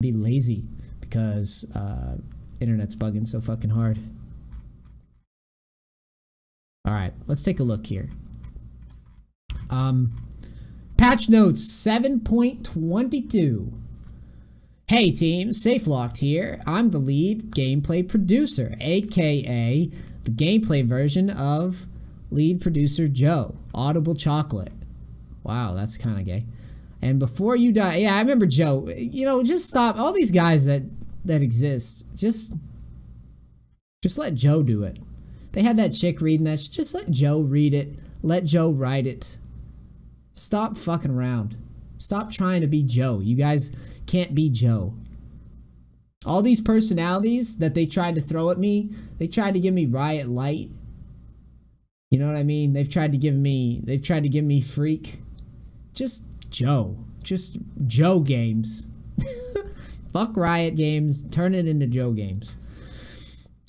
Be lazy because internet's bugging so fucking hard. All right, let's take a look here. Patch notes 7.22. Hey team, Safe Locked here. I'm the lead gameplay producer, aka the gameplay version of lead producer Joe, Audible Chocolate. Wow, that's kind of gay. And before you die, yeah, I remember Joe. You know, just stop. All these guys that exist, just let Joe do it. They had that chick reading that. Just let Joe read it. Let Joe write it. Stop fucking around. Stop trying to be Joe. You guys can't be Joe. All these personalities that they tried to throw at me, they tried to give me Riot Light. You know what I mean? They've tried to give me Freak. Just Joe. Just Joe games. Fuck Riot games. Turn it into Joe games.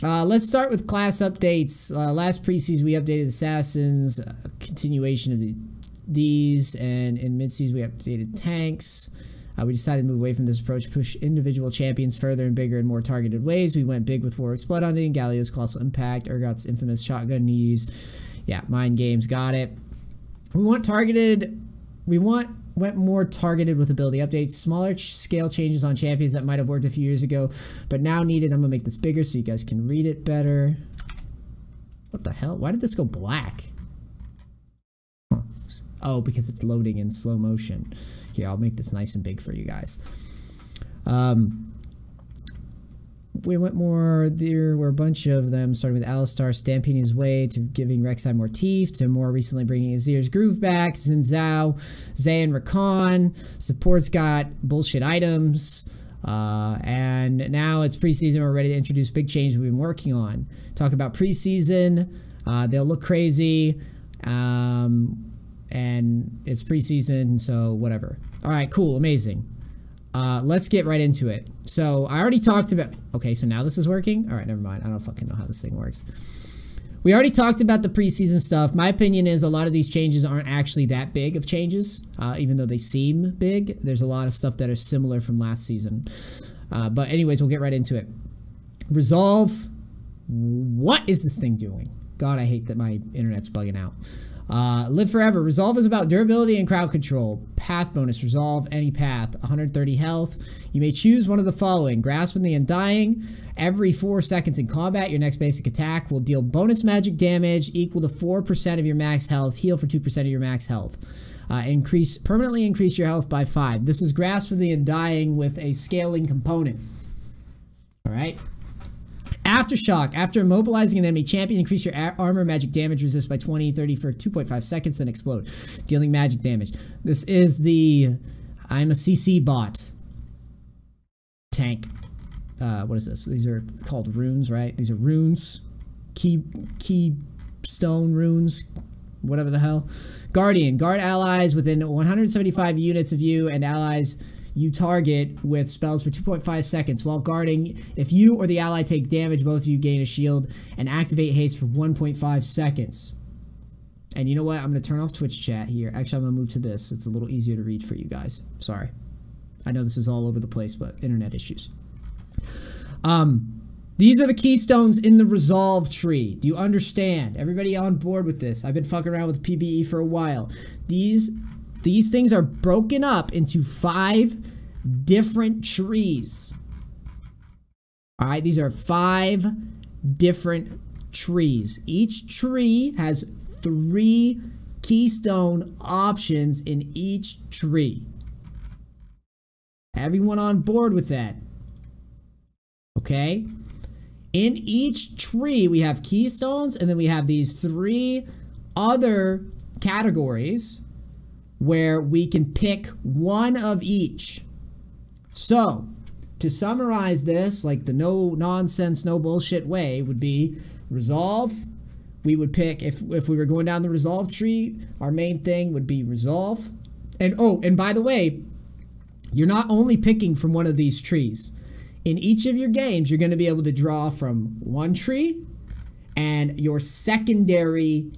Let's start with class updates. Last preseason we updated Assassins. Continuation of these, and in mid-season we updated tanks. We decided to move away from this approach, push individual champions further and bigger in more targeted ways. We went big with Warwick's Blood Hunting, Galio's Colossal Impact, Urgot's infamous shotgun knees. Yeah, Mind Games, got it. We went more targeted with ability updates, smaller scale changes on champions that might have worked a few years ago, but now needed. I'm gonna make this bigger so you guys can read it better. What the hell? Why did this go black? Huh. Oh, because it's loading in slow motion. Here, I'll make this nice and big for you guys. We went more, there were a bunch of them, starting with Alistar stamping his way, to giving Rek'Sai more teeth, to more recently bringing Azir's Groove back, Xin Zhao, Zayn Rakan. Support's got bullshit items. And now it's preseason, we're ready to introduce big changes we've been working on. Talk about preseason, they'll look crazy, and it's preseason, so whatever. All right, cool, amazing. Let's get right into it. So I already talked about, okay, so now this is working? All right, never mind. I don't fucking know how this thing works. We already talked about the preseason stuff. My opinion is a lot of these changes aren't actually that big of changes, even though they seem big. There's a lot of stuff that are similar from last season. But anyways, we'll get right into it. Resolve. What is this thing doing? God, I hate that my internet's bugging out. Live Forever. Resolve is about durability and crowd control. Path bonus. Resolve any path. 130 health. You may choose one of the following. Grasp of the Undying. Every 4 seconds in combat, your next basic attack will deal bonus magic damage equal to 4% of your max health. Heal for 2% of your max health. Permanently increase your health by 5. This is Grasp of the Undying with a scaling component. Alright. Aftershock. After immobilizing an enemy champion, increase your armor magic damage resist by 20-30 for 2.5 seconds, then explode, dealing magic damage. This is the I'm a CC bot tank. What is this? These are called runes, right? These are runes. Keystone runes. Whatever the hell. Guardian. Guard allies within 175 units of you and allies you target with spells for 2.5 seconds. While guarding, if you or the ally take damage, both of you gain a shield and activate haste for 1.5 seconds. And you know what? I'm going to turn off Twitch chat here. Actually, I'm going to move to this. It's a little easier to read for you guys. Sorry. I know this is all over the place, but internet issues. These are the keystones in the resolve tree. Do you understand? Everybody on board with this? I've been fucking around with PBE for a while. These things are broken up into 5 different trees. All right, these are 5 different trees. Each tree has 3 keystone options in each tree. Everyone on board with that? Okay. In each tree, we have keystones, and then we have these 3 other categories where we can pick one of each. So, to summarize this, like the no nonsense, no bullshit way, would be resolve. We would pick, if we were going down the resolve tree, our main thing would be resolve. And oh, and by the way, you're not only picking from one of these trees. In each of your games, you're going to be able to draw from one tree, and your secondary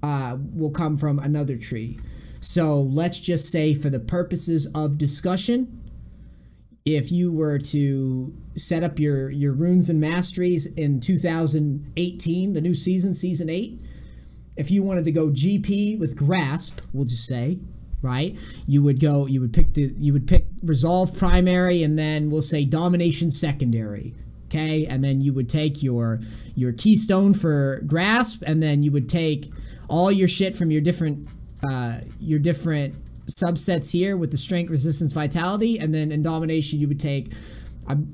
will come from another tree. So let's just say, for the purposes of discussion, if you were to set up your runes and masteries in 2018, the new season, season 8, if you wanted to go GP with Grasp, we'll just say, right? You would pick Resolve primary, and then we'll say Domination secondary. Okay, and then you would take your keystone for Grasp, and then you would take all your shit from your different subsets here with the Strength, Resistance, Vitality, and then in Domination you would take,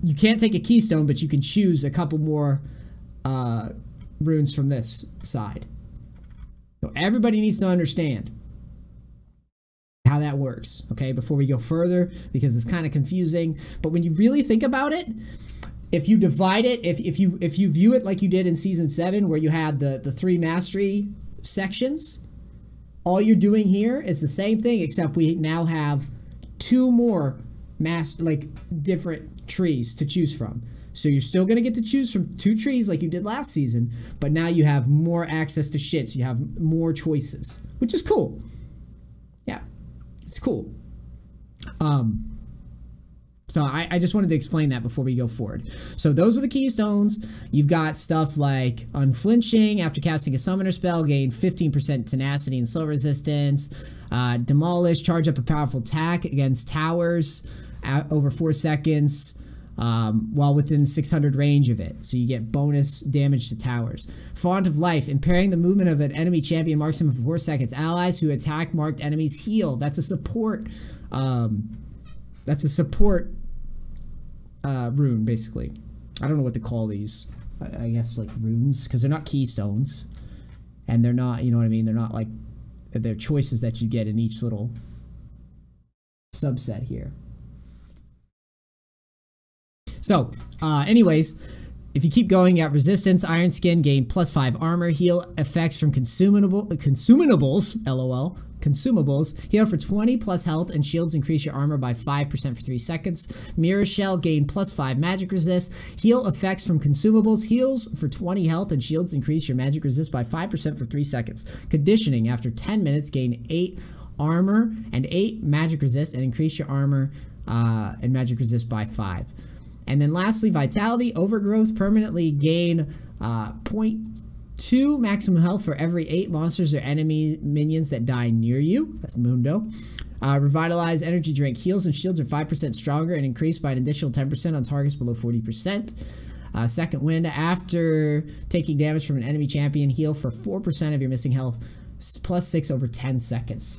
you can't take a keystone, but you can choose a couple more runes from this side. So everybody needs to understand how that works, okay, before we go further, because it's kind of confusing. But when you really think about it, if you divide it, if you view it like you did in Season 7, where you had the 3 mastery sections, all you're doing here is the same thing, except we now have 2 more different trees to choose from. So you're still going to get to choose from 2 trees like you did last season, but now you have more access to shit, so you have more choices, which is cool. Yeah, it's cool. So I just wanted to explain that before we go forward. So those were the keystones. You've got stuff like Unflinching. After casting a summoner spell, gain 15% tenacity and slow resistance. Demolish, charge up a powerful attack against towers over 4 seconds while within 600 range of it. So you get bonus damage to towers. Font of Life, impairing the movement of an enemy champion, marks him for 4 seconds. Allies who attack marked enemies heal. That's a support. That's a support rune, basically. I don't know what to call these. I guess like runes, because they're not keystones, and they're not, you know what I mean, they're not like, they're choices that you get in each little subset here. So anyways, if you keep going, you got Resistance, Iron Skin, gain +5 armor, heal effects from consumables, lol, consumables, heal for 20 plus health, and shields increase your armor by 5% for 3 seconds. Mirror Shell, gain +5 magic resist, heal effects from consumables, heals for 20 health, and shields increase your magic resist by 5% for 3 seconds. Conditioning, after 10 minutes, gain 8 armor and 8 magic resist, and increase your armor and magic resist by 5. And then lastly, Vitality, Overgrowth, permanently gain 0.2 maximum health for every 8 monsters or enemy minions that die near you. That's Mundo. Revitalize Energy Drink, heals and shields are 5% stronger and increased by an additional 10% on targets below 40%. Second Wind, after taking damage from an enemy champion, heal for 4% of your missing health, +6 over 10 seconds.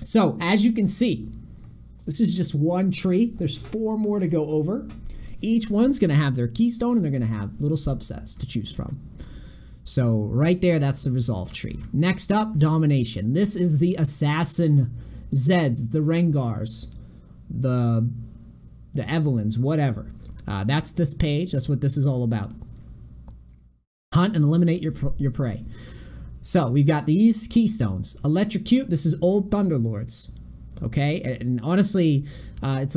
So, as you can see, this is just one tree. There's 4 more to go over. Each one's going to have their keystone, and they're going to have little subsets to choose from. So right there, that's the resolve tree. Next up, Domination. This is the Assassin Zeds, the Rengars, the Evelyns, whatever. That's this page. That's what this is all about. Hunt and eliminate your prey. So we've got these keystones. Electrocute. This is old Thunderlords. Okay, and honestly, it's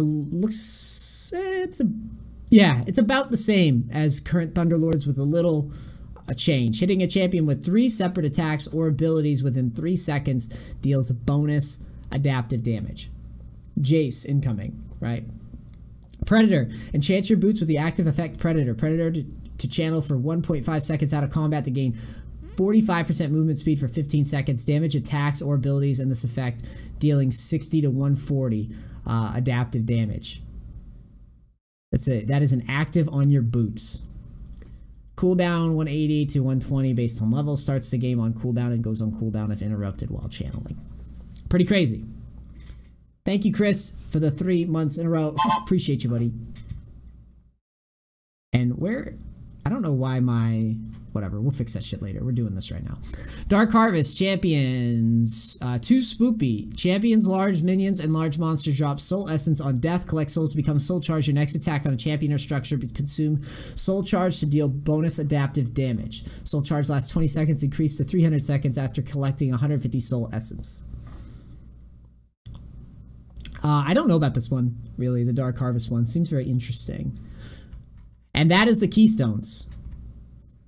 about the same as current Thunderlords with a change. Hitting a champion with 3 separate attacks or abilities within 3 seconds deals bonus adaptive damage. Jace incoming, right? Predator, enchant your boots with the active effect Predator. Predator to channel for 1.5 seconds out of combat to gain 45% movement speed for 15 seconds, damage attacks or abilities in this effect, dealing 60 to 140 adaptive damage. That is an active on your boots. Cooldown 180 to 120 based on level, starts the game on cooldown and goes on cooldown if interrupted while channeling. Pretty crazy. Thank you, Chris, for the 3 months in a row. Appreciate you, buddy. And I don't know why whatever, we'll fix that shit later. We're doing this right now. Dark Harvest, champions, 2 spoopy. Champions, large minions, and large monsters drop soul essence on death. Collect souls to become soul charge. Your next attack on a champion or structure, consume soul charge to deal bonus adaptive damage. Soul charge lasts 20 seconds, increased to 300 seconds after collecting 150 soul essence. I don't know about this one, really. The Dark Harvest one seems very interesting. And that is the keystones,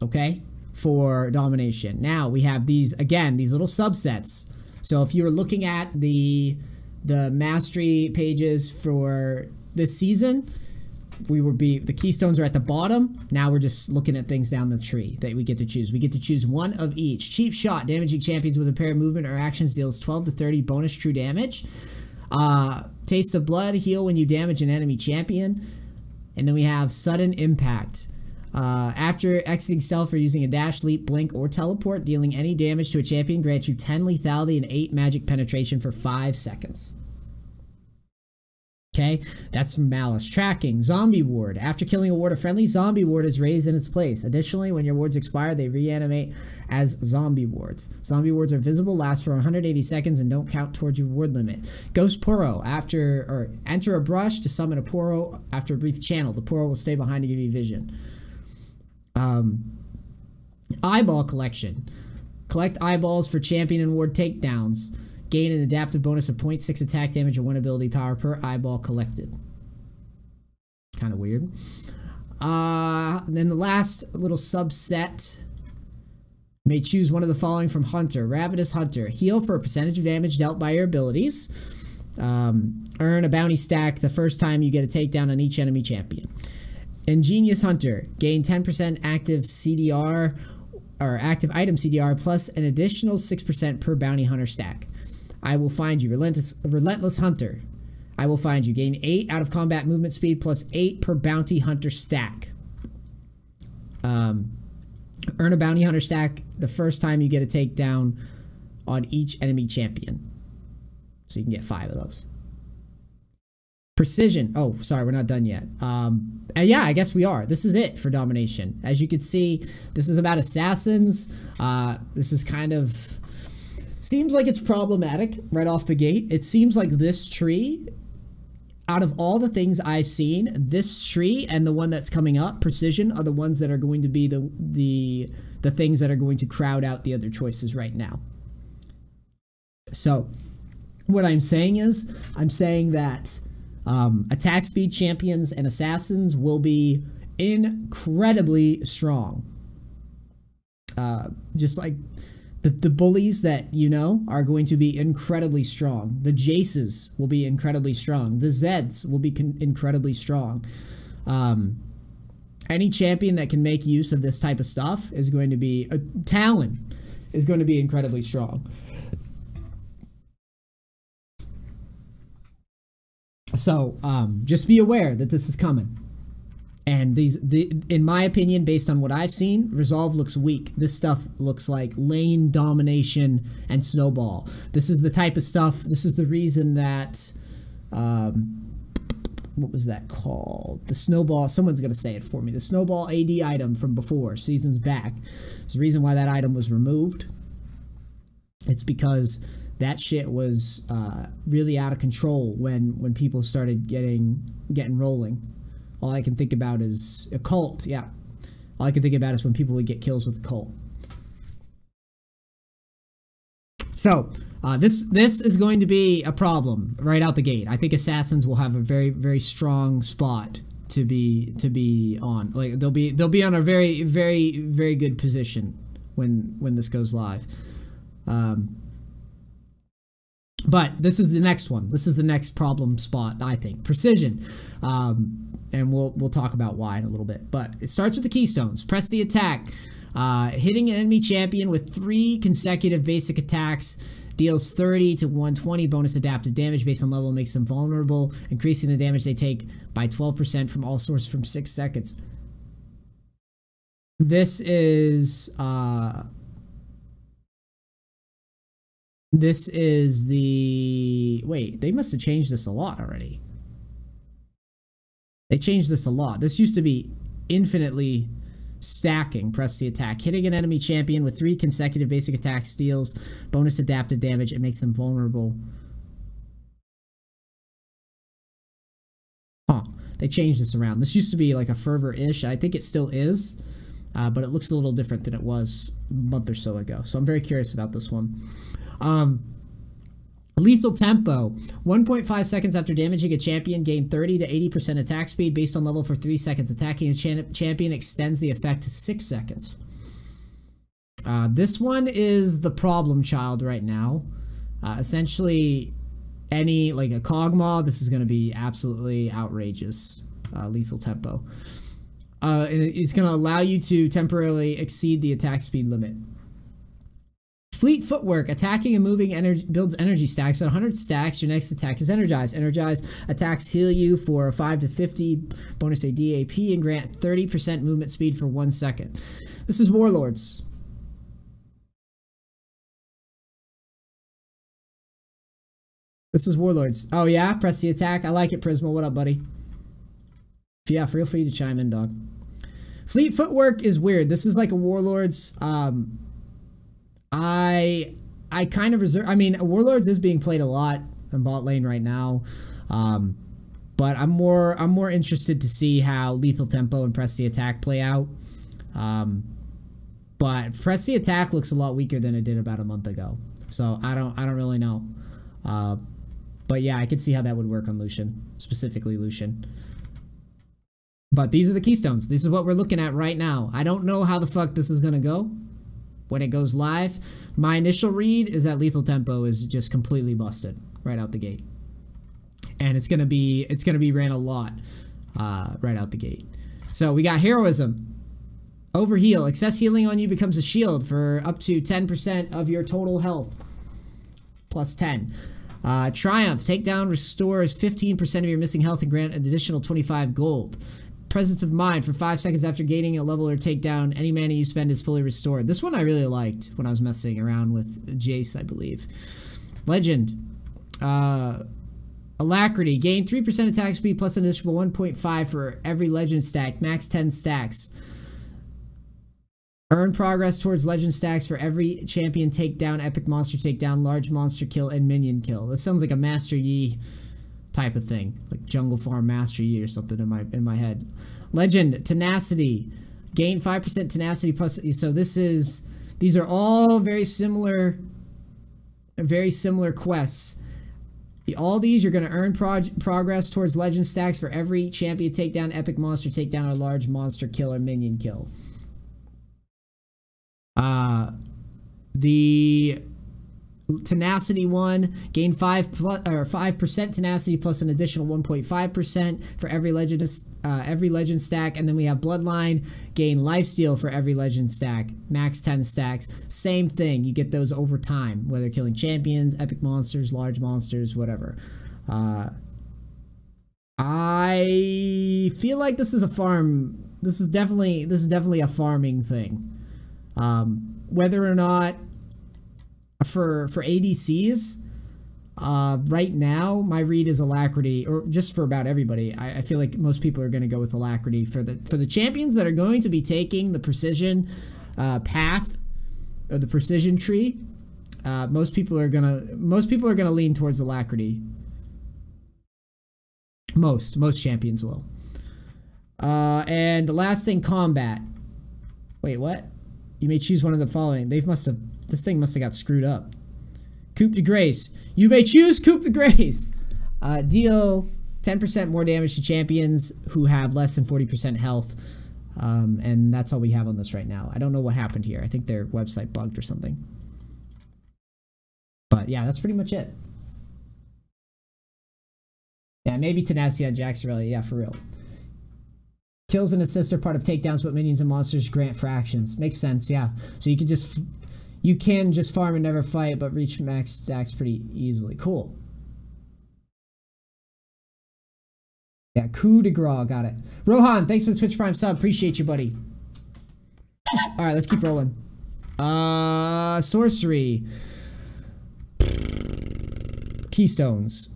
okay, for Domination. Now, we have these, again, these little subsets. So if you're looking at the mastery pages for this season, the keystones are at the bottom. Now we're just looking at things down the tree that we get to choose. We get to choose one of each. Cheap Shot, damaging champions with a pair of movement or actions, deals 12 to 30 bonus true damage. Taste of Blood, heal when you damage an enemy champion. And then we have Sudden Impact. After exiting stealth or using a dash, leap, blink, or teleport, dealing any damage to a champion grants you 10 lethality and 8 magic penetration for 5 seconds. Okay, that's from Malice. Tracking, Zombie Ward. After killing a ward, a friendly zombie ward is raised in its place. Additionally, when your wards expire, they reanimate as zombie wards. Zombie wards are visible, last for 180 seconds, and don't count towards your ward limit. Ghost Poro. Enter a brush to summon a Poro after a brief channel. The Poro will stay behind to give you vision. Eyeball Collection. Collect eyeballs for champion and ward takedowns. Gain an adaptive bonus of 0.6 attack damage or 1 ability power per eyeball collected. Kind of weird. Then the last little subset. You may choose one of the following from Hunter. Ravenous Hunter. Heal for a percentage of damage dealt by your abilities. Earn a bounty stack the first time you get a takedown on each enemy champion. Ingenious Hunter. Gain 10% active CDR or active item CDR plus an additional 6% per bounty hunter stack. I will find you. Relentless Hunter. I will find you. Gain 8 out of combat movement speed plus 8 per bounty hunter stack. Earn a bounty hunter stack the first time you get a takedown on each enemy champion. So you can get 5 of those. Precision. Oh, sorry, we're not done yet. And yeah, I guess we are. This is it for Domination. As you can see, this is about assassins. This is kind of... Seems like it's problematic right off the gate. It seems like this tree, out of all the things I've seen, this tree and the one that's coming up, Precision, are the ones that are going to be the things that are going to crowd out the other choices right now. So, what I'm saying is, I'm saying that attack speed champions and assassins will be incredibly strong. Just like... The bullies that you know are going to be incredibly strong. The Jaces will be incredibly strong. The Zeds will be incredibly strong. Any champion that can make use of this type of stuff is going to be... Talon is going to be incredibly strong. So, just be aware that this is coming. And in my opinion, based on what I've seen, Resolve looks weak. This stuff looks like lane domination and snowball. This is the type of stuff, this is the reason that, what was that called? The snowball, someone's going to say it for me. The snowball AD item from before, seasons back. There's a reason why that item was removed. It's because that shit was really out of control when people started getting rolling. All I can think about is a cult, yeah. All I can think about is when people would get kills with a cult. So, this is going to be a problem right out the gate. I think assassins will have a very, very strong spot to be on. Like they'll be on a very, very, very good position when this goes live. But this is the next one. This is the next problem spot, I think. Precision. And we'll talk about why in a little bit. But it starts with the keystones. Press the attack. Hitting an enemy champion with 3 consecutive basic attacks deals 30 to 120 bonus adaptive damage based on level, makes them vulnerable, increasing the damage they take by 12% from all sources from 6 seconds. This is the... Wait, they must have changed this a lot already. They changed this a lot. This used to be infinitely stacking. Press the attack. Hitting an enemy champion with 3 consecutive basic attacks deals bonus adaptive damage. It makes them vulnerable. Huh. They changed this around. This used to be like a fervor-ish. I think it still is. But it looks a little different than it was a month or so ago. So I'm very curious about this one. Lethal Tempo. 1.5 seconds after damaging a champion, gain 30 to 80% attack speed based on level for 3 seconds. Attacking a champion extends the effect to 6 seconds. This one is the problem child right now. Essentially, any, like a Kog'Maw, this is going to be absolutely outrageous. Lethal tempo. And it's going to allow you to temporarily exceed the attack speed limit. Fleet Footwork. Attacking and moving builds energy stacks. At 100 stacks, your next attack is Energize. Energize attacks heal you for 5 to 50 bonus AD AP and grant 30% movement speed for 1 second. This is Warlords. This is Warlords. Oh yeah? Press the attack. I like it, Prisma. What up, buddy? Yeah, feel free to chime in, dog. Fleet Footwork is weird. This is like a Warlords. I kind of reserve. I mean, Warlords is being played a lot in bot lane right now, but I'm more interested to see how Lethal Tempo and Press the Attack play out. But Press the Attack looks a lot weaker than it did about a month ago, so I don't really know. But yeah, I could see how that would work on Lucian, specifically Lucian. But these are the keystones. This is what we're looking at right now. I don't know how the fuck this is gonna go when it goes live. My initial read is that Lethal Tempo is just completely busted right out the gate, and it's gonna be ran a lot right out the gate. So we got Heroism, Overheal. Excess healing on you becomes a shield for up to 10% of your total health, plus 10. Triumph. Takedown restores 15% of your missing health and grant an additional 25 gold. Presence of Mind. For 5 seconds after gaining a level or takedown, any mana you spend is fully restored. This one I really liked when I was messing around with Jace, I believe. Legend. Alacrity. Gain 3% attack speed plus an additional 1.5 for every legend stack. Max 10 stacks. Earn progress towards legend stacks for every champion takedown, epic monster takedown, large monster kill, and minion kill. This sounds like a Master Yi type of thing, like Jungle Farm Master Yi or something in my head. Legend. Tenacity. Gain 5% tenacity plus. So these are all very similar quests. All these you're going to earn progress towards legend stacks for every champion takedown, epic monster takedown, or large monster kill or minion kill. The tenacity one, gain 5% tenacity plus an additional 1.5% for every legend stack, and then we have Bloodline, gain lifesteal for every legend stack, max 10 stacks. Same thing, you get those over time, whether killing champions, epic monsters, large monsters, whatever. I feel like this is a farm. This is definitely a farming thing. Whether or not for ADCs, right now my read is Alacrity, or just for about everybody. I feel like most people are going to go with Alacrity for the champions that are going to be taking the precision path or the precision tree. Most people are gonna lean towards Alacrity. Most champions will. And the last thing, combat. Wait, what? You may choose one of the following. This thing must have got screwed up. Coup de Grace. You may choose Coup de Grace. Deal 10% more damage to champions who have less than 40% health. And that's all we have on this right now. I don't know what happened here. I think their website bugged or something. But yeah, that's pretty much it. Yeah, maybe Tenacity on Jax Aurelia. Yeah, for real. Kills and assists are part of takedowns, but minions and monsters grant for actions. Makes sense, yeah. So you can just farm and never fight, but reach max stacks pretty easily. Cool. Yeah, coup de grace, got it. Rohan, thanks for the Twitch Prime sub. Appreciate you, buddy. Alright, let's keep rolling. Sorcery. Keystones.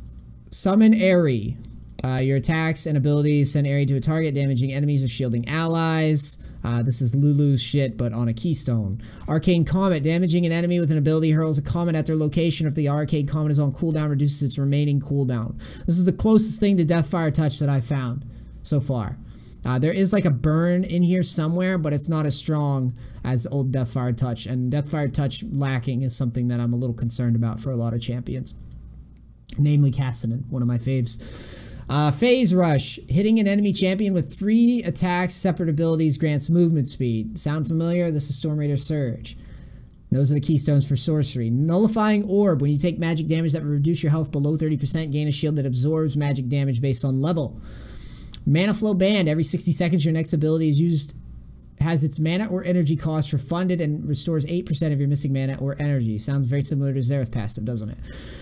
Summon Airy. Your attacks and abilities send Airy to a target, damaging enemies or shielding allies. This is Lulu's shit, but on a keystone. Arcane Comet. Damaging an enemy with an ability hurls a comet at their location. If the Arcane Comet is on cooldown, reduces its remaining cooldown. This is the closest thing to Deathfire Touch that I've found so far. There is like a burn in here somewhere, but it's not as strong as old Deathfire Touch. And Deathfire Touch lacking is something that I'm a little concerned about for a lot of champions. Namely Cassidy, one of my faves. Phase Rush. Hitting an enemy champion with 3 attacks, separate abilities, grants movement speed. Sound familiar? This is Storm Raider Surge. Those are the keystones for sorcery. Nullifying Orb. When you take magic damage that will reduce your health below 30%, gain a shield that absorbs magic damage based on level. Mana Flow Band. Every 60 seconds your next ability is used, has its mana or energy cost refunded and restores 8% of your missing mana or energy. Sounds very similar to Xerath passive, doesn't it?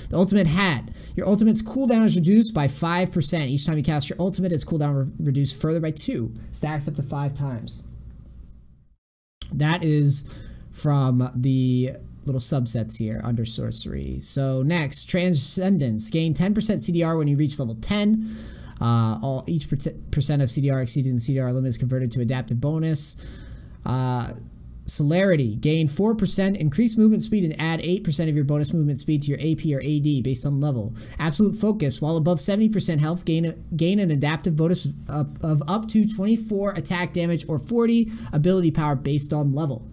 The Ultimate Hat. Your ultimate's cooldown is reduced by 5%. Each time you cast your ultimate, its cooldown reduced further by 2. Stacks up to 5 times. That is from the little subsets here under sorcery. So next, Transcendence. Gain 10% CDR when you reach level 10. Each percent of CDR exceeding the CDR limit is converted to adaptive bonus. Celerity. Gain 4% increased movement speed and add 8% of your bonus movement speed to your AP or AD based on level. Absolute Focus. While above 70% health, gain an adaptive bonus of up to 24 attack damage or 40 ability power based on level.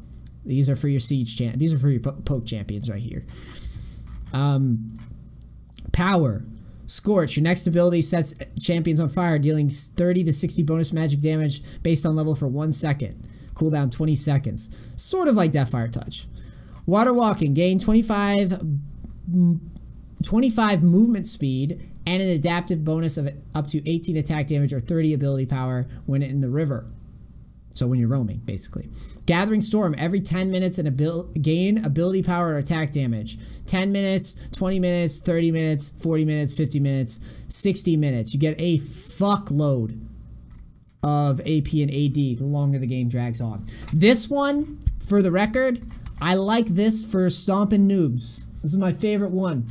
These are for your siege these are for your poke champions right here. Power. Scorch. Your next ability sets champions on fire, dealing 30 to 60 bonus magic damage based on level for 1 second. Cooldown 20 seconds. Sort of like Deathfire Touch. Water Walking. Gain 25 movement speed and an adaptive bonus of up to 18 attack damage or 30 ability power when in the river. So when you're roaming, basically. Gathering Storm. Every 10 minutes and gain ability power or attack damage. 10 minutes, 20 minutes, 30 minutes, 40 minutes, 50 minutes, 60 minutes. You get a fuckload of AP and AD the longer the game drags on. This one, for the record, I like this for stomping noobs. This is my favorite one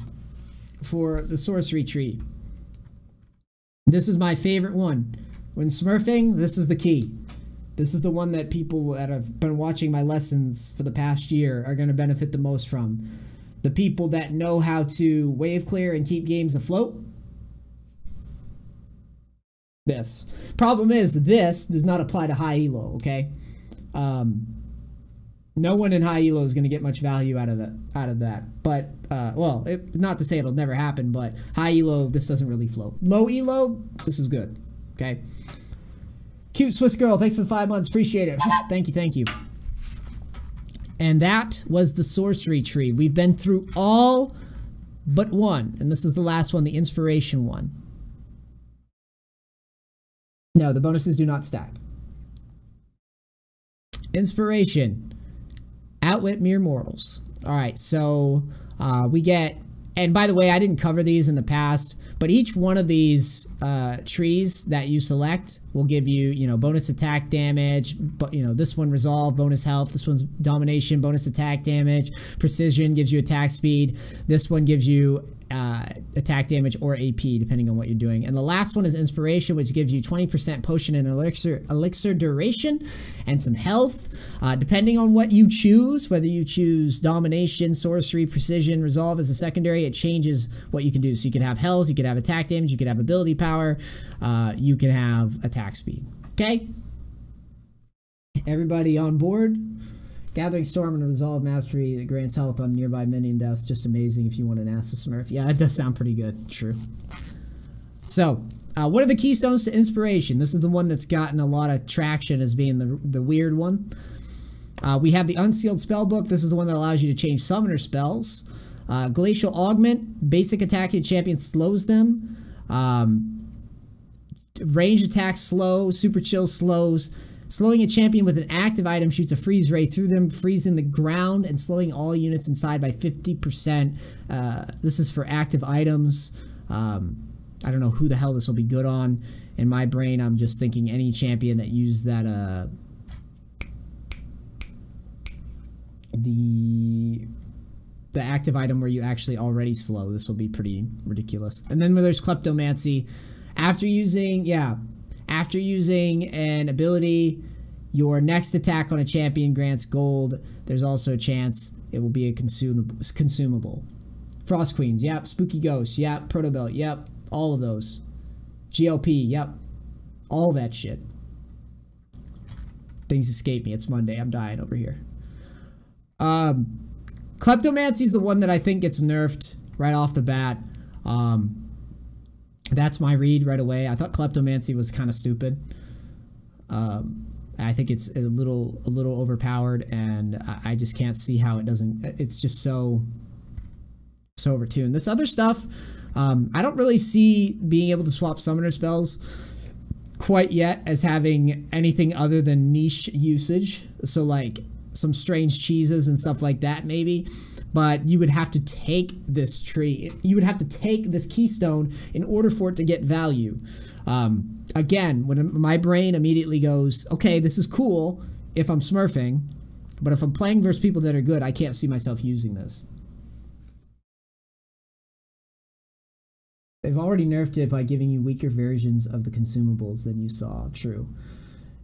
for the sorcery tree. This is my favorite one. When smurfing, this is the key. This is the one that people that have been watching my lessons for the past year are going to benefit the most from. The people that know how to wave clear and keep games afloat. This. Problem is, this does not apply to high elo, okay? No one in high elo is going to get much value out of that. But, well, not to say it'll never happen, but high elo, this doesn't really float. Low elo, this is good, okay? Cute Swiss girl, thanks for the 5 months. Appreciate it. Thank you, thank you. And that was the sorcery tree. We've been through all but one. And this is the last one, the inspiration one. No, the bonuses do not stack. Inspiration. Outwit mere mortals. Alright, so we get... And by the way, I didn't cover these in the past, but each one of these trees that you select will give you, you know, bonus attack damage, but you know, this one resolve, bonus health, this one's domination, bonus attack damage, precision gives you attack speed, this one gives you attack damage or AP depending on what you're doing. And the last one is inspiration, which gives you 20% potion and elixir duration and some health. Depending on what you choose, whether you choose domination, sorcery, precision, resolve as a secondary, it changes what you can do. So you can have health, you could have attack damage, you could have ability power, you can have attack speed. Okay? Everybody on board? Gathering Storm and a Resolve Mastery that grants health on nearby minion deaths. Just amazing if you want an Acid Smurf. Yeah, that does sound pretty good. True. So, what are the keystones to inspiration? This is the one that's gotten a lot of traction as being the weird one. We have the Unsealed Spellbook. This is the one that allows you to change summoner spells. Glacial Augment. Basic attacking champion slows them. Ranged attacks slow. Super Chill slows. Slowing a champion with an active item shoots a freeze ray through them, freezing the ground and slowing all units inside by 50%. This is for active items. I don't know who the hell this will be good on. In my brain, I'm just thinking any champion that used that, the active item where you actually already slow. This will be pretty ridiculous. And then there's Kleptomancy. After using an ability, your next attack on a champion grants gold. There's also a chance it will be a consumable. Frost Queens, yep. Spooky Ghosts, yep. Protobelt, yep. All of those. GLP, yep. All that shit. Things escape me. It's Monday. I'm dying over here. Kleptomancy is the one that I think gets nerfed right off the bat. That's my read right away. I thought Kleptomancy was kind of stupid. I think it's a little overpowered, and I just can't see how it doesn't. It's just so overtuned. This other stuff, I don't really see being able to swap summoner spells quite yet as having anything other than niche usage. So like some strange cheeses and stuff like that maybe. But you would have to take this tree. You would have to take this keystone in order for it to get value. Again, when my brain immediately goes, okay, this is cool if I'm smurfing, but if I'm playing versus people that are good, I can't see myself using this. They've already nerfed it by giving you weaker versions of the consumables than you saw. True.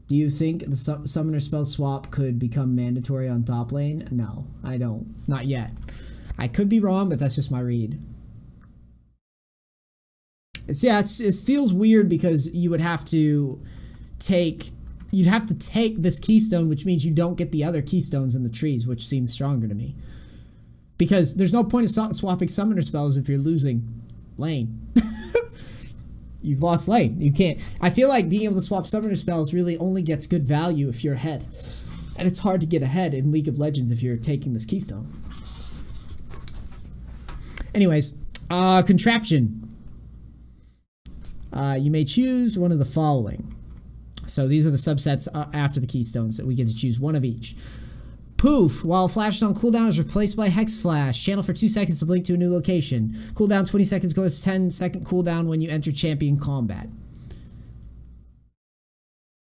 Do you think the summoner spell swap could become mandatory on top lane? No, I don't. Not yet. I could be wrong, but that's just my read. It feels weird because you would have to take... You'd have to take this keystone, which means you don't get the other keystones in the trees, which seems stronger to me. Because there's no point of swapping summoner spells if you're losing lane. You've lost lane. You can't. I feel like being able to swap summoner spells really only gets good value if you're ahead. And it's hard to get ahead in League of Legends if you're taking this keystone. Anyways, contraption. You may choose one of the following. So these are the subsets after the keystones that we get to choose one of each. Poof, while flash is on cooldown, is replaced by Hex Flash. Channel for 2 seconds to blink to a new location. Cooldown 20 seconds, goes 10-second cooldown when you enter champion combat.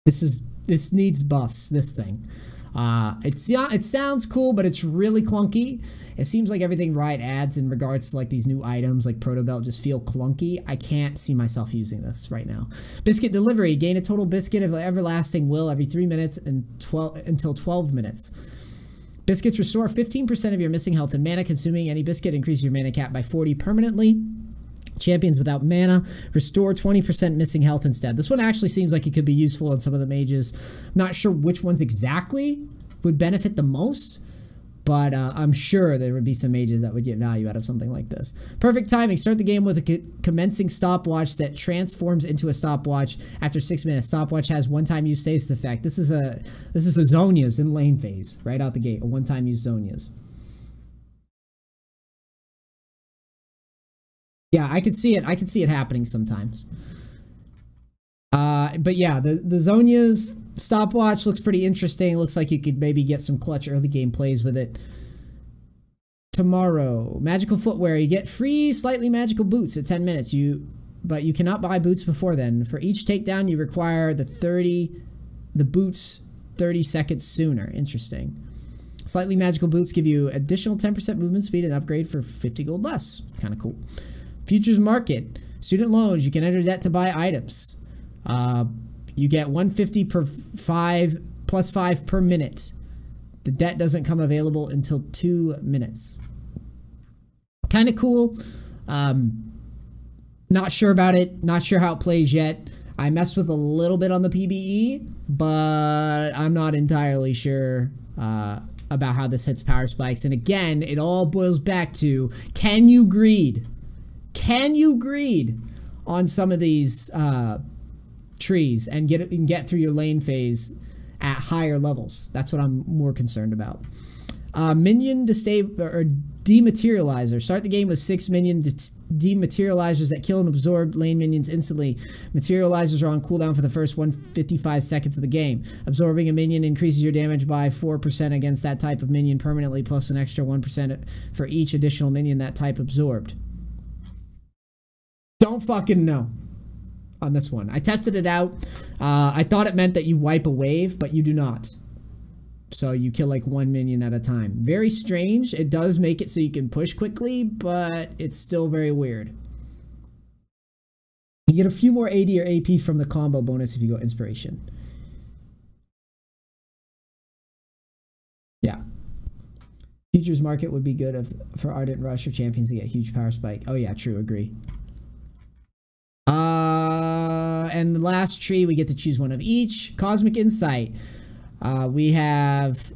This needs buffs, this thing. It sounds cool, but it's really clunky. It seems like everything Riot adds in regards to like these new items like Proto Belt just feel clunky. I can't see myself using this right now. Biscuit Delivery, gain a total biscuit of everlasting will every 3 minutes and until 12 minutes. Biscuits restore 15% of your missing health and mana. Consuming any biscuit increases your mana cap by 40 permanently. Champions without mana restore 20% missing health instead. This one actually seems like it could be useful on some of the mages. Not sure which ones exactly would benefit the most, but I'm sure there would be some mages that would get value out of something like this. Perfect timing. Start the game with a commencing stopwatch that transforms into a stopwatch after 6 minutes. Stopwatch has one-time use stasis effect. This is a Zhonya's in lane phase right out the gate. A one-time use Zhonya's. Yeah, I could see it. I could see it happening sometimes. But yeah, the Zhonya's stopwatch looks pretty interesting. It looks like you could maybe get some clutch early game plays with it. Tomorrow, magical footwear. You get free slightly magical boots at 10 minutes. But you cannot buy boots before then. For each takedown, you require the boots 30 seconds sooner. Interesting. Slightly magical boots give you additional 10% movement speed and upgrade for 50 gold less. Kind of cool. Futures market. Student loans. You can enter debt to buy items. You get 150 per 5 plus 5 per minute. The debt doesn't come available until 2 minutes. Kind of cool. Not sure about it. Not sure how it plays yet. I messed with a little bit on the PBE, but I'm not entirely sure about how this hits power spikes. And again, it all boils back to, can you greed? Can you greed on some of these trees and get through your lane phase at higher levels? That's what I'm more concerned about. Minion dematerializer. Start the game with 6 minion dematerializers that kill and absorb lane minions instantly. Materializers are on cooldown for the first 155 seconds of the game. Absorbing a minion increases your damage by 4% against that type of minion permanently, plus an extra 1% for each additional minion that type absorbed. Don't fucking know on this one. I tested it out. I thought it meant that you wipe a wave, but you do not. So you kill like 1 minion at a time. Very strange. It does make it so you can push quickly, but it's still very weird. You get a few more AD or AP from the combo bonus if you go Inspiration. Yeah. Futures market would be good for Ardent Rush or champions to get huge power spike. Oh yeah, true, agree. And the last tree, we get to choose one of each. Cosmic Insight. We have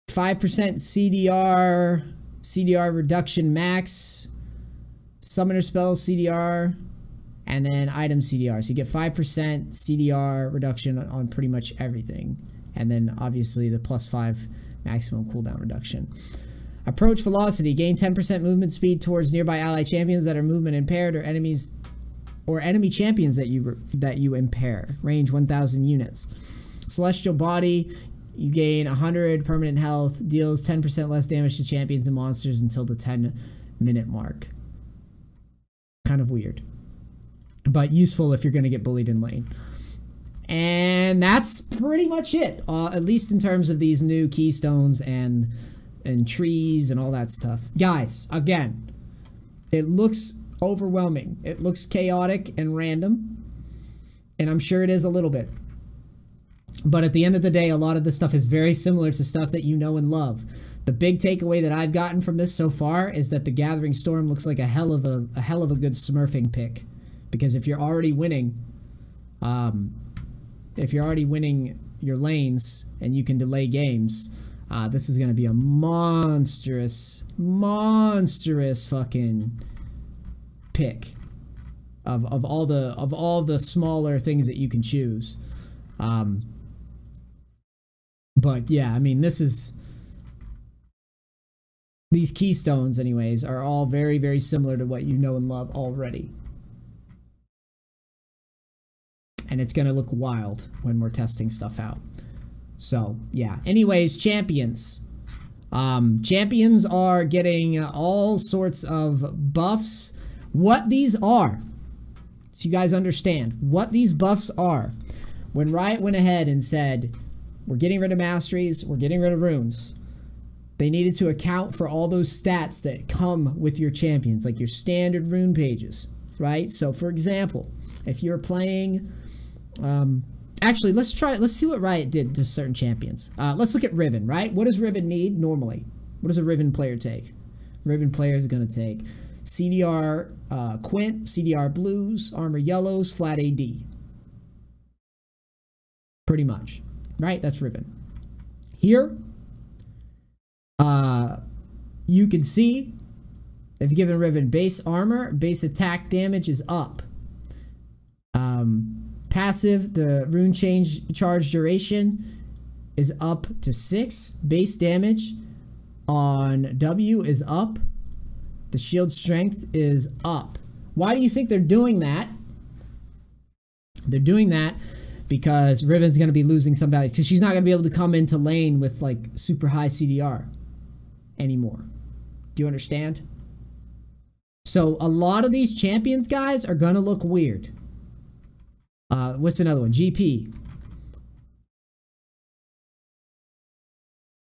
5% CDR reduction max, Summoner Spell CDR, And then item CDR. So you get 5% CDR reduction on pretty much everything. And then obviously the +5 maximum cooldown reduction. Approach velocity. Gain 10% movement speed towards nearby ally champions that are movement impaired or enemies or enemy champions that you impair. Range 1,000 units. Celestial body. You gain 100 permanent health. Deals 10% less damage to champions and monsters until the 10-minute mark. Kind of weird, but useful if you're going to get bullied in lane. And that's pretty much it, at least in terms of these new keystones and trees and all that stuff. Guys, again, it looks overwhelming. It looks chaotic and random, and I'm sure it is a little bit. But at the end of the day, a lot of this stuff is very similar to stuff that you know and love. The big takeaway that I've gotten from this so far is that the Gathering Storm looks like a hell of a good smurfing pick, because if you're already winning, your lanes and you can delay games, this is going to be a monstrous fucking pick of all the smaller things that you can choose. But yeah, I mean, these keystones, anyways, are all very, very similar to what you know and love already. And it's going to look wild when we're testing stuff out. So, yeah. Anyways, champions. Champions are getting all sorts of buffs. What these are, so you guys understand, what these buffs are. When Riot went ahead and said, we're getting rid of Masteries, we're getting rid of runes, they needed to account for all those stats that come with your champions, like your standard rune pages, right? So, for example, if you're playing, actually, let's see what Riot did to certain champions. Let's look at Riven, right? What does Riven need normally? What does a Riven player take? Riven player is going to take CDR Quint, CDR blues, armor yellows, flat AD. Pretty much, right? That's Riven. Here, you can see if you give a Riven base armor, base attack damage is up. Passive, the rune charge duration is up to 6. Base damage on W is up. The shield strength is up. Why do you think they're doing that? They're doing that because Riven's going to be losing some value, because she's not going to be able to come into lane with like super high CDR anymore. Do you understand? So a lot of these champions, guys, are going to look weird. What's another one? GP.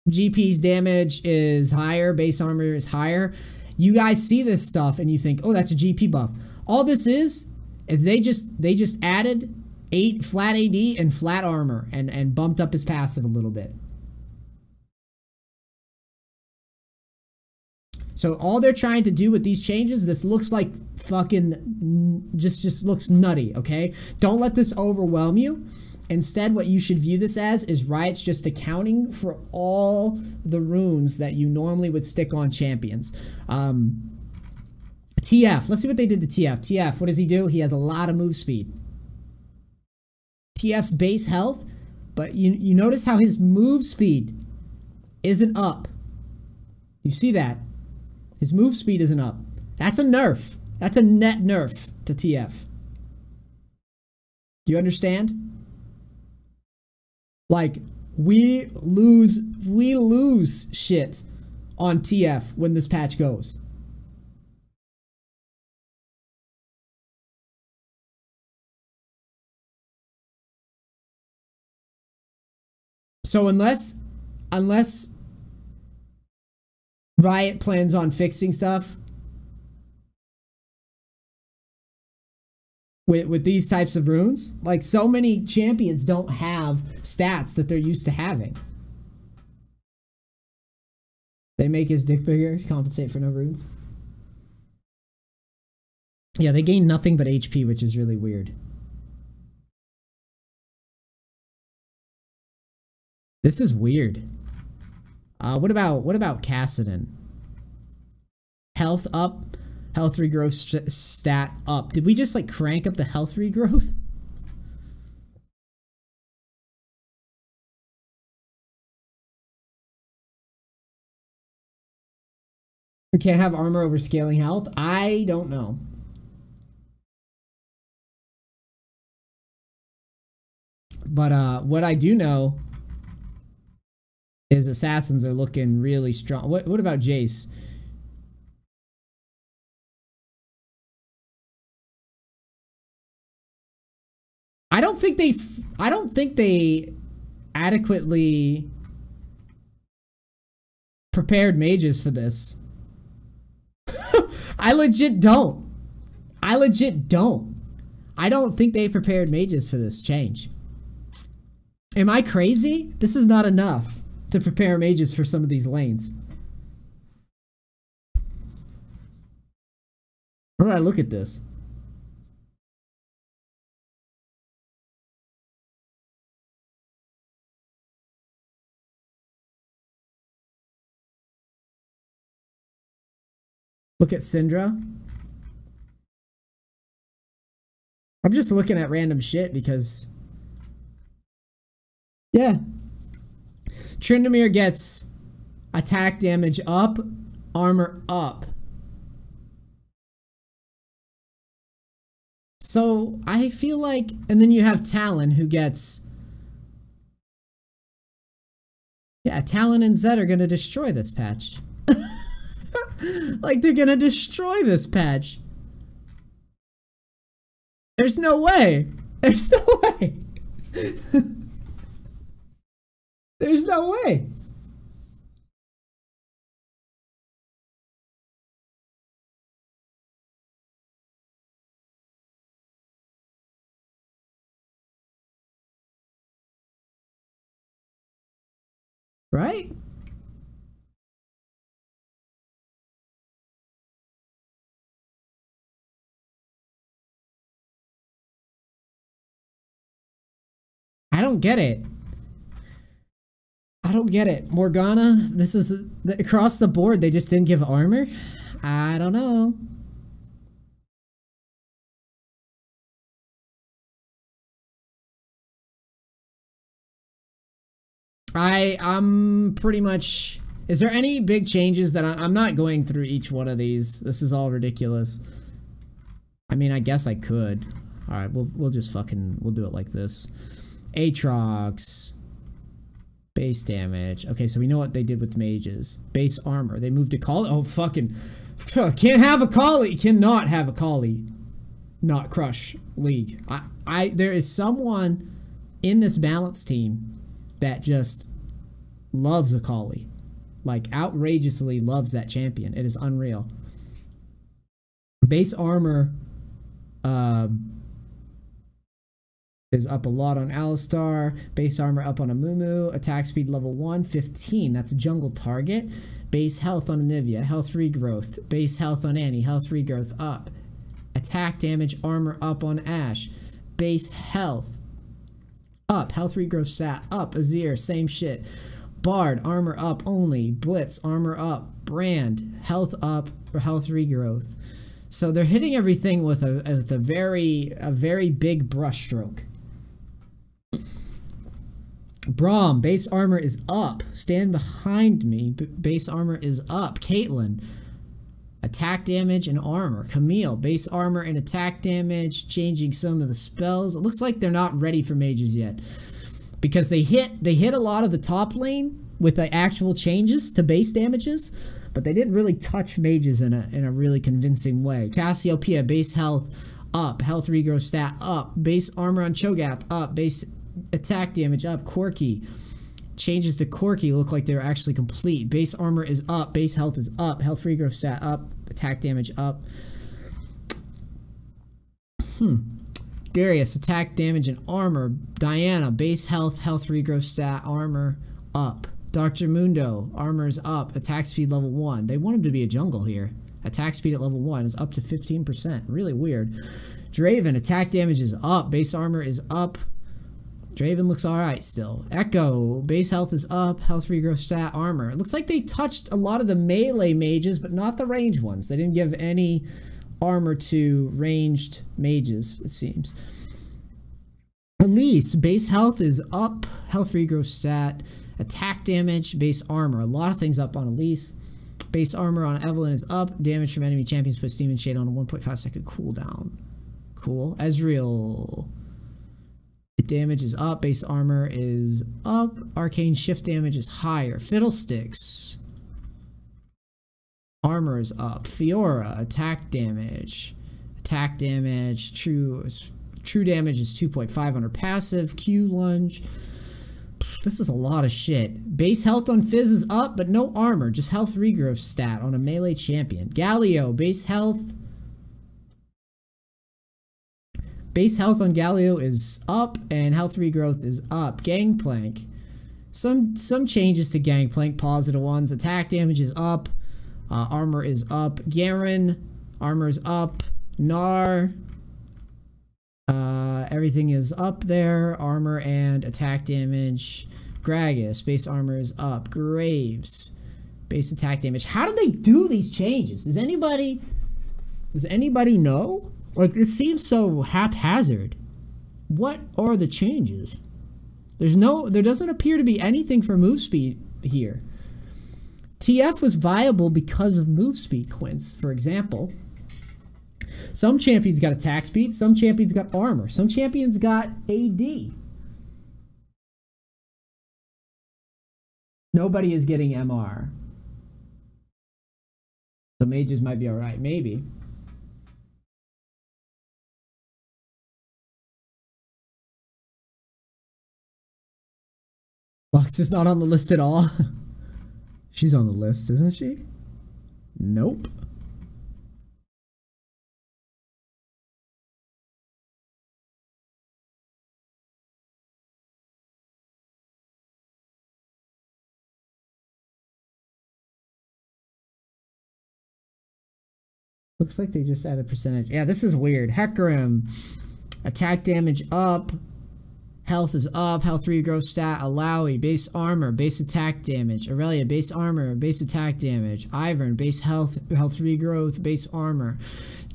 GP's damage is higher. Base armor is higher. You guys see this stuff and you think, oh, that's a GP buff. All this is they just added 8 flat AD and flat armor and bumped up his passive a little bit. So all they're trying to do with these changes, this looks like fucking just looks nutty, okay? Don't let this overwhelm you. Instead, what you should view this as is Riot's just accounting for all the runes that you normally would stick on champions. TF, let's see what they did to TF. TF, what does he do? He has a lot of move speed. TF's base health, but you notice how his move speed isn't up. You see that? His move speed isn't up. That's a nerf. That's a net nerf to TF. Do you understand? Like, we lose shit on TF when this patch goes. So unless Riot plans on fixing stuff with these types of runes, like, so many champions don't have stats that they're used to having. They make his dick bigger to compensate for no runes. Yeah, they gain nothing but HP, which is really weird. This is weird. What about Cassidon? Health up Health regrowth stat up. Did we just like crank up the health regrowth? We can't have armor over scaling health? I don't know. But what I do know is assassins are looking really strong. What about Jace? I don't think they adequately prepared mages for this. I legit don't. I don't think they prepared mages for this change. Am I crazy? This is not enough to prepare mages for some of these lanes. Where do I look at this? Look at Syndra. I'm just looking at random shit because... yeah. Tryndamere gets attack damage up, armor up. So I feel like... and then you have Talon who gets... yeah, Talon and Zed are gonna destroy this patch. Like, they're gonna destroy this patch. There's no way. There's no way. There's no way. Right? I don't get it. I don't get it. Morgana, this is across the board. They just didn't give armor. I don't know. I'm pretty much... is there any big changes that I'm not going through each one of these? This is all ridiculous. I mean, I guess I could. All right, we'll just fucking... we'll do it like this. Aatrox. Base damage. Okay, so we know what they did with mages. Base armor. They moved to Kali. Oh, fucking... can't have a Kali. Cannot have a Kali. Not crush League. There is someone in this balance team that just loves a Kali. Like, outrageously loves that champion. It is unreal. Base armor... is up a lot on Alistar. Base armor up on a Mumu. Attack speed level 1, 15. That's a jungle target. Base health on Anivia. Health regrowth. Base health on Annie. Health regrowth up. Attack damage armor up on Ashe. Base health up. Health regrowth stat up. Azir, same shit. Bard, armor up only. Blitz, armor up. Brand, health up or health regrowth. So they're hitting everything with a very big brush stroke. Braum, base armor is up. Stand behind me. Base armor is up. Caitlyn, attack damage and armor. Camille, base armor and attack damage. Changing some of the spells. It looks like they're not ready for mages yet, because they hit a lot of the top lane with the actual changes to base damages, but they didn't really touch mages in a really convincing way. Cassiopeia, base health up. Health regrowth stat up. Base armor on Cho'Gath up. Base attack damage up. Corki, changes to Corki look like they're actually complete. Base armor is up. Base health is up. Health regrowth stat up. Attack damage up. Darius, attack damage and armor. Diana, base health, health regrowth stat, armor up. Dr. Mundo, armor is up. Attack speed level 1. They want him to be a jungle here. Attack speed at level 1 is up to 15%. Really weird. Draven, attack damage is up. Base armor is up. Draven looks alright still. Echo, base health is up, health regrowth stat, armor. It looks like they touched a lot of the melee mages, but not the ranged ones. They didn't give any armor to ranged mages, it seems. Elise, base health is up, health regrowth stat, attack damage, base armor. A lot of things up on Elise. Base armor on Evelyn is up, damage from enemy champions puts Demon Shade on a 1.5 second cooldown. Cool. Ezreal, damage is up, base armor is up, arcane shift damage is higher. Fiddlesticks, armor is up. Fiora, attack damage, true damage is 2.5 on her passive. Q lunge. This is a lot of shit. Base health on Fizz is up, but no armor, just health regrowth stat on a melee champion. Galio, base health on Galio is up and health regrowth is up. Gangplank, some changes to Gangplank, positive ones. Attack damage is up, armor is up. Garen, armor is up. Gnar, everything is up there, armor and attack damage. Gragas, base armor is up. Graves, base attack damage. How do they do these changes? Does anybody know? Like, this seems so haphazard. What are the changes? There doesn't appear to be anything for move speed here. TF was viable because of move speed, Quince, for example. Some champions got attack speed, some champions got armor, some champions got AD. Nobody is getting MR. So mages might be alright, maybe. Lux is not on the list at all. She's on the list, isn't she? Nope. Looks like they just added percentage. Yeah, this is weird. Hecarim, attack damage up. Health is up, health regrowth stat. Alawi, base armor, base attack damage. Aurelia, base armor, base attack damage. Ivern, base health regrowth, base armor.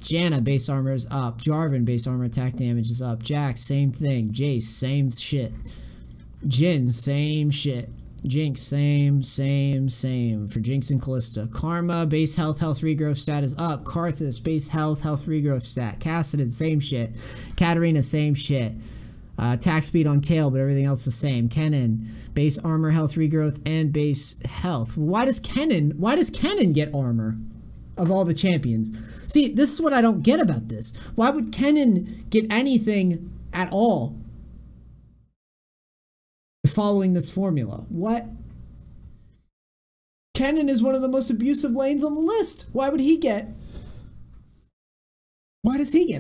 Janna, base armor is up. Jarvan, base armor attack damage is up. Jax, same thing. Jace, same shit. Jhin, same shit. Jinx, same for Jinx and Callista. Karma, base health regrowth stat is up. Karthus, base health regrowth stat. Kassadin, same shit. Katarina, same shit. Attack speed on Kale, but everything else the same. Kennen, base armor, health regrowth, and base health. Why does Kennen get armor of all the champions? See, this is what I don't get about this. Why would Kennen get anything at all following this formula? What? Kennen is one of the most abusive lanes on the list. Why does he get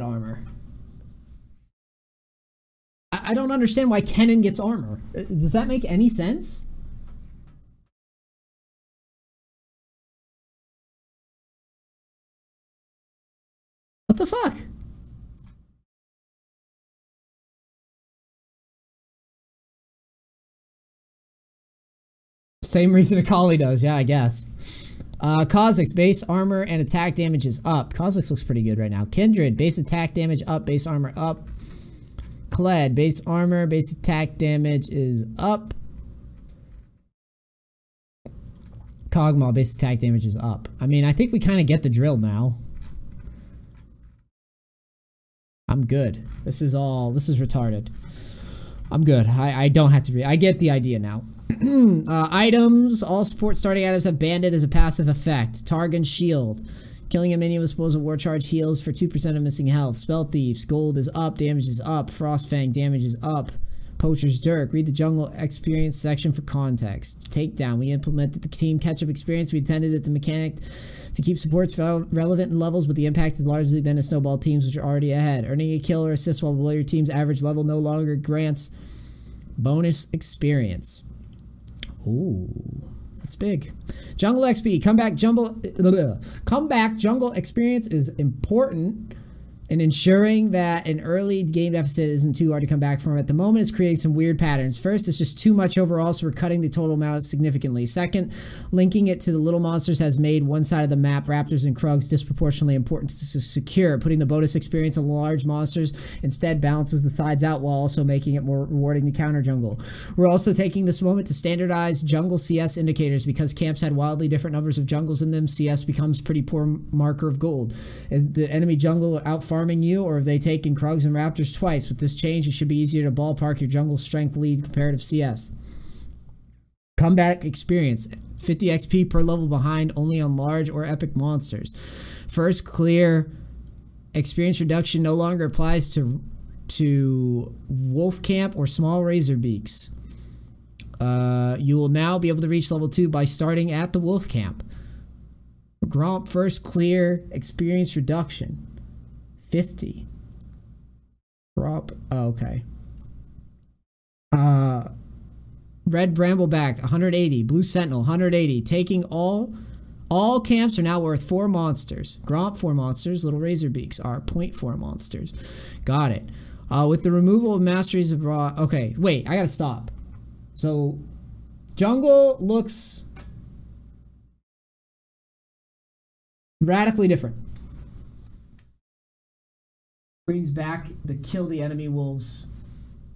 armor? I don't understand why Kennen gets armor. Does that make any sense? What the fuck? Same reason Akali does, yeah, I guess. Kha'Zix, base armor and attack damage is up. Kha'Zix looks pretty good right now. Kindred, base attack damage up, base armor up. Kled, base armor, base attack damage is up. Kog'Maw, base attack damage is up. I mean, I think we kind of get the drill now. I'm good. This is retarded. I'm good. I don't have to read. I get the idea now. Items. All support starting items have Bandit as a passive effect. Targon Shield. Killing a minion with explosive war charge heals for 2% of missing health. Spell Thieves. Gold is up. Damage is up. Frostfang. Damage is up. Poacher's Dirk. Read the jungle experience section for context. Takedown. We implemented the team catch-up experience. We intended it the mechanic to keep supports relevant in levels, but the impact has largely been to snowball teams which are already ahead. Earning a kill or assist while below your team's average level no longer grants bonus experience. Ooh, that's big. Jungle XP, comeback jungle experience is important. and ensuring that an early game deficit isn't too hard to come back from. At the moment, it's creating some weird patterns. First, it's just too much overall, so we're cutting the total amount significantly. Second, linking it to the little monsters has made one side of the map, Raptors and Krugs, disproportionately important to secure. Putting the bonus experience on large monsters instead balances the sides out while also making it more rewarding to counter jungle. We're also taking this moment to standardize jungle CS indicators. Because camps had wildly different numbers of jungles in them, CS becomes a pretty poor marker of gold. Is the enemy jungle out farming you, or have they taken Krugs and Raptors twice? With this change, it should be easier to ballpark your jungle strength lead comparative CS. Comeback experience, 50 XP per level behind only on large or epic monsters. First clear experience reduction no longer applies to wolf camp or small razor beaks. You will now be able to reach level 2 by starting at the wolf camp. Gromp first clear experience reduction 50. Drop. Oh, okay. Red Brambleback 180. Blue Sentinel 180. Taking all camps are now worth 4 monsters. Gromp 4 monsters. Little Razorbeaks are 0.4 monsters. Got it. With the removal of Masteries abroad. Okay, wait. I gotta stop. So, jungle looks radically different. Brings back the kill the enemy wolves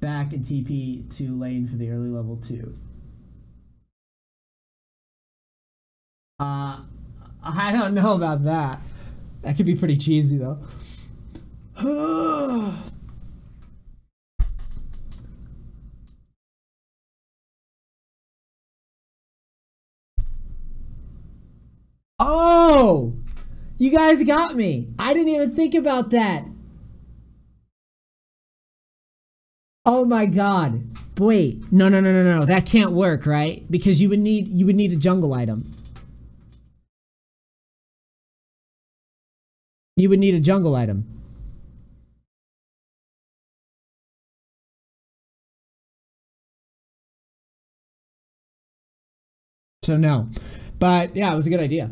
back and TP to lane for the early level 2. I don't know about that. That could be pretty cheesy though. Oh! You guys got me. I didn't even think about that. Oh my god. Wait. No. That can't work, right? Because you would need a jungle item. You would need a jungle item. So no. But yeah, it was a good idea.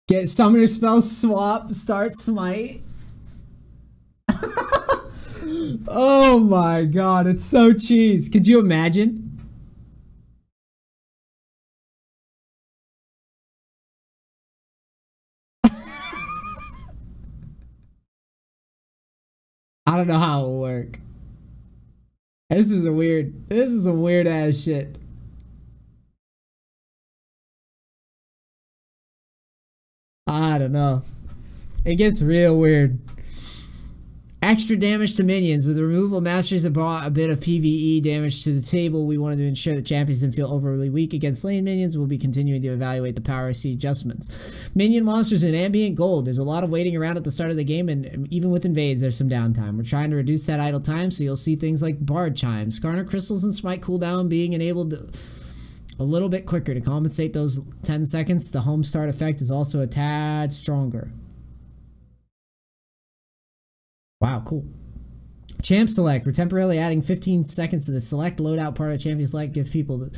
Get summoner spell swap, start smite. Oh my god, it's so cheese. Could you imagine? I don't know how it will work. This is a weird ass shit. I don't know. It gets real weird. Extra damage to minions. With the removal of Masteries that brought a bit of PvE damage to the table, we wanted to ensure that champions didn't feel overly weak against lane minions. We'll be continuing to evaluate the power C adjustments. Minion monsters in ambient gold. There's a lot of waiting around at the start of the game, and even with invades, there's some downtime. We're trying to reduce that idle time, so you'll see things like Bard Chimes, Skarner Crystals, and Smite cooldown being enabled a little bit quicker to compensate those 10 seconds. The home start effect is also a tad stronger. Wow, cool. Champ select. We're temporarily adding 15 seconds to the select loadout part of champion select. Give people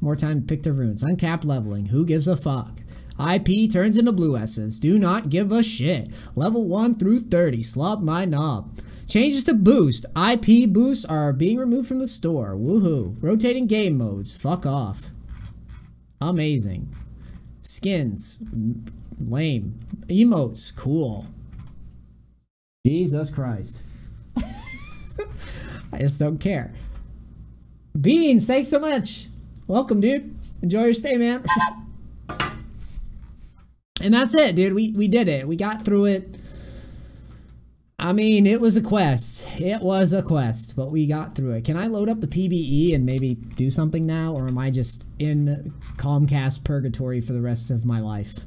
more time to pick their runes. Uncapped leveling. Who gives a fuck? IP turns into blue essence. Do not give a shit. Level 1 through 30. Slop my knob. Changes to boost. IP boosts are being removed from the store. Woohoo. Rotating game modes. Fuck off. Amazing. Skins. Lame. Emotes. Cool. Jesus Christ. I just don't care. Beans, thanks so much. Welcome, dude. Enjoy your stay, man. And that's it, dude. We did it. We got through it. I mean, it was a quest. It was a quest, but we got through it. Can I load up the PvE and maybe do something now? Or am I just in Comcast purgatory for the rest of my life?